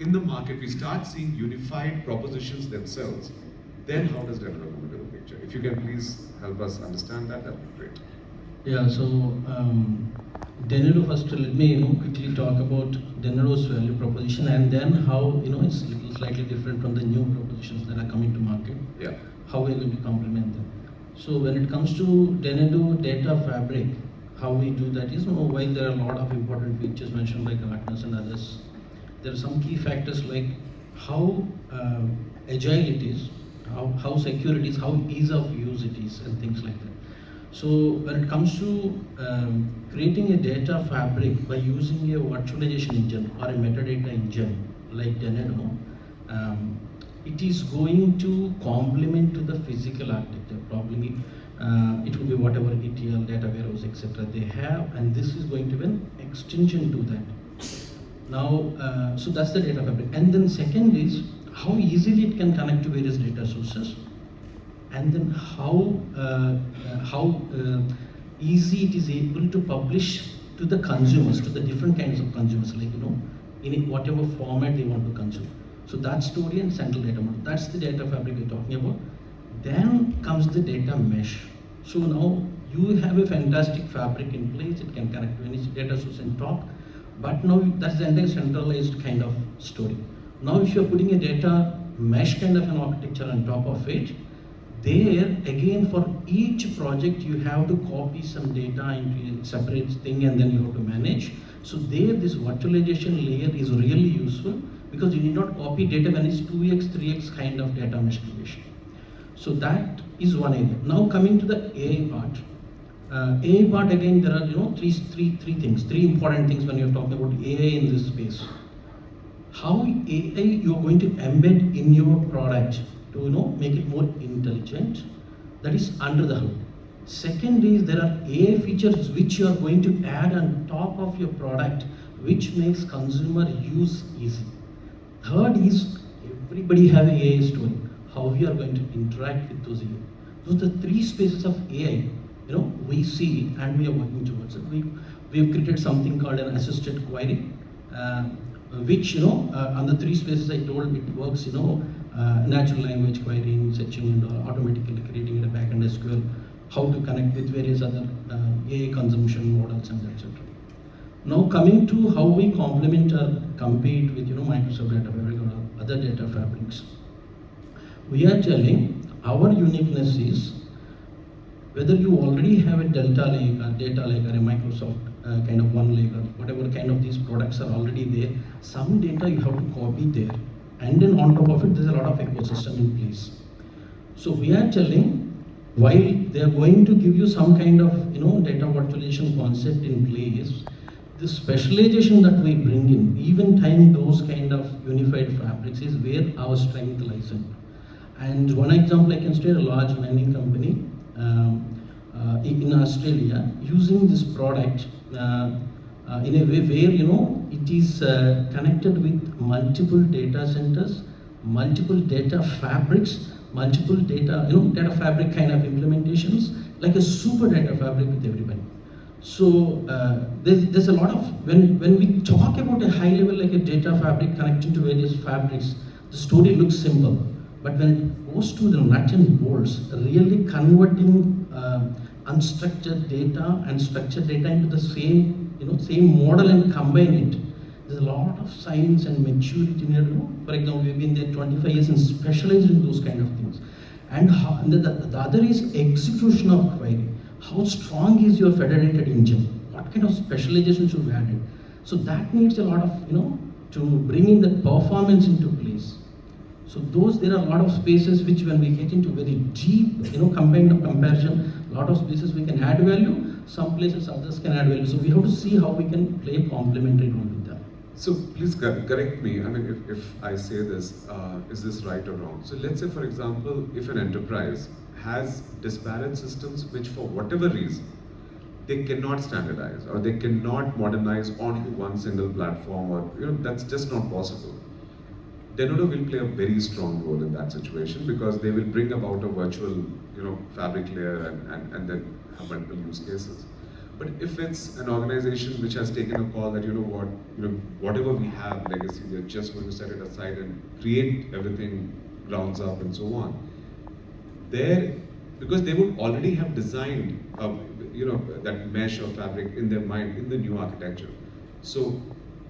in the market, we start seeing unified propositions themselves, then how does Denver come into the picture? If you can please help us understand that, that would be great. Yeah, so Denero, first let me quickly talk about Denero's value proposition, and then how it's little slightly different from the new propositions that are coming to market. Yeah. How we're going to complement them. So when it comes to Denero Data Fabric, how we do that is, while there are a lot of important features mentioned by Gartners and others, there are some key factors like how agile it is, how secure it is, how ease of use it is, and things like that. So when it comes to creating a data fabric by using a virtualization engine or a metadata engine like Denero, it is going to complement to the physical architecture. Probably it will be whatever ETL, data warehouse, etc. they have, and this is going to be an extension to that. Now, so that's the data fabric. And then second is how easily it can connect to various data sources, and then how easy it is able to publish to the consumers, to the different kinds of consumers, like in whatever format they want to consume. So that's story and central data model. That's the data fabric we're talking about. Then comes the data mesh. So now you have a fantastic fabric in place. It can connect to any data source and talk. But now that's the entire centralized kind of story. Now if you're putting a data mesh kind of an architecture on top of it, there again for each project you have to copy some data into a separate thing and then you have to manage. So there this virtualization layer is really useful because you need not copy data when it's 2x, 3x kind of data mesh creation. So that is one area. Now coming to the AI part. AI part again, there are three important things when you're talking about AI in this space. How AI you're going to embed in your product to make it more intelligent. That is under the hood. Second is there are AI features which you are going to add on top of your product, which makes consumer use easy. Third is everybody have an AI story. How we are going to interact with those AI. Those are the three spaces of AI. We see and we are working towards it. We have created something called an assisted query, which on the three spaces I told it works. Natural language querying, searching, and automatically creating a backend SQL. How to connect with various other AI consumption models and etc. Now coming to how we complement or compete with Microsoft Data Fabric or other data fabrics. We are telling our uniqueness is whether you already have a Delta Lake or Data Lake or a Microsoft kind of one lake or whatever kind of these products are already there, some data you have to copy there, and then on top of it there's a lot of ecosystem in place. So we are telling while they are going to give you some kind of data virtualization concept in place, the specialization that we bring in, even tying those kind of unified fabrics is where our strength lies in. And one example I can state, a large mining company in Australia using this product in a way where it is connected with multiple data centers, multiple data fabrics, multiple data data fabric kind of implementations, like a super data fabric with everybody. So there's a lot of when we talk about a high level like a data fabric connecting to various fabrics, the story looks simple. But when it goes to the nuts and bolts, really converting unstructured data and structured data into the same same model and combine it, there's a lot of science and maturity in it. For example, we've been there 25 years and specialized in those kind of things. And the other is execution of query. How strong is your federated engine? What kind of specialization should we add it? So that needs a lot of to bring in the performance into place. So there are a lot of spaces which when we get into very deep, comparison, a lot of spaces we can add value, some places others can add value. So we have to see how we can play a complementary role with them. So please correct me, I mean, if I say this, is this right or wrong? So let's say, for example, if an enterprise has disparate systems which for whatever reason, they cannot standardize or they cannot modernize onto one single platform, or that's just not possible. Denero will play a very strong role in that situation because they will bring about a virtual fabric layer and then have multiple use cases. But if it's an organization which has taken a call that, you know what, whatever we have legacy, we're just going to set it aside and create everything grounds up and so on. There, because they would already have designed, that mesh or fabric in their mind in the new architecture. So,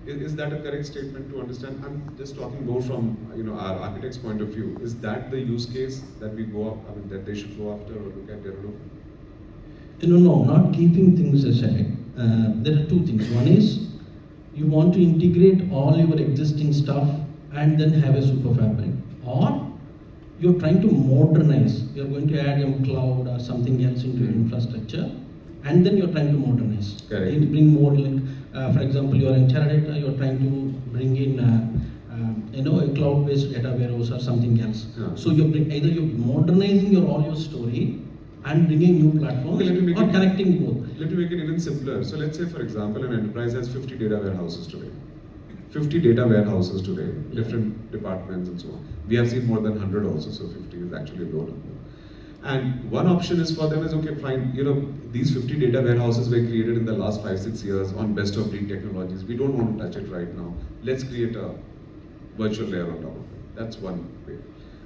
is that a correct statement to understand? I'm just talking more from our architect's point of view. Is that the use case that we go up? I mean, that they should go after or look at develop? No, not keeping things aside. There are two things. One is you want to integrate all your existing stuff and then have a super fabric, or you're trying to modernize. You're going to add a cloud or something else into your infrastructure, and then you're trying to modernize. Correct. You bring more, for example, you're in Teradata, you're trying to bring in a cloud-based data warehouse or something else. Yeah. So either you're modernizing all your story and bringing new platforms, or connecting both. Let me make it even simpler. So let's say, for example, an enterprise has 50 data warehouses today. 50 data warehouses today, different departments and so on. We have seen more than 100 also, so 50 is actually a low number. And one option is for them is, okay, fine, these 50 data warehouses were created in the last 5-6 years on best of breed technologies. We don't want to touch it right now. Let's create a virtual layer on top of it. That's one way.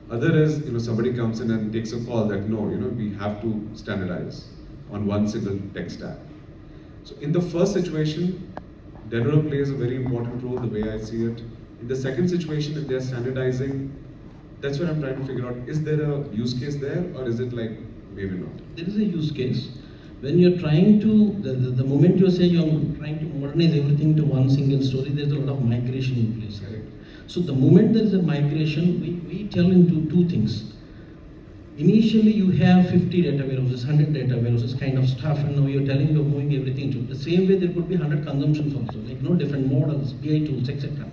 Other is, somebody comes in and takes a call that no, we have to standardize on one single tech stack. So in the first situation, Denver plays a very important role the way I see it. In the second situation, if they're standardizing, that's what I'm trying to figure out. Is there a use case there, or is it like maybe not? There is a use case. When you're trying to, the moment you say you're trying to modernize everything to one single story, there's a lot of migration in place. Correct. So the moment there is a migration, we tell into two things. Initially, you have 50 data warehouses, 100 data warehouses kind of stuff, and now you're telling you're moving everything to the same way. There could be 100 consumptions also, different models, BI tools, etc.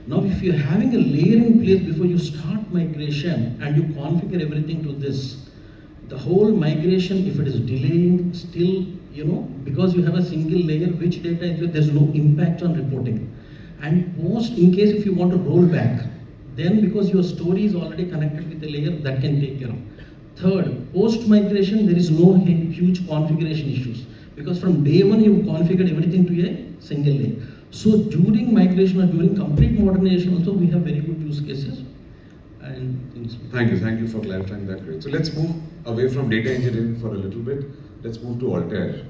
Now, if you're having a layer in place before you start migration and you configure everything to this, the whole migration, if it is delaying, still, because you have a single layer, which data is there, there's no impact on reporting. And post, in case if you want to roll back, then because your story is already connected with the layer, that can take care of. Third, post migration, there is no huge configuration issues, because from day one you configured everything to a single layer. So during migration or during complete modernization also, we have very good use cases and things. Thank you for clarifying that. Great. So let's move away from data engineering for a little bit. Let's move to Altair.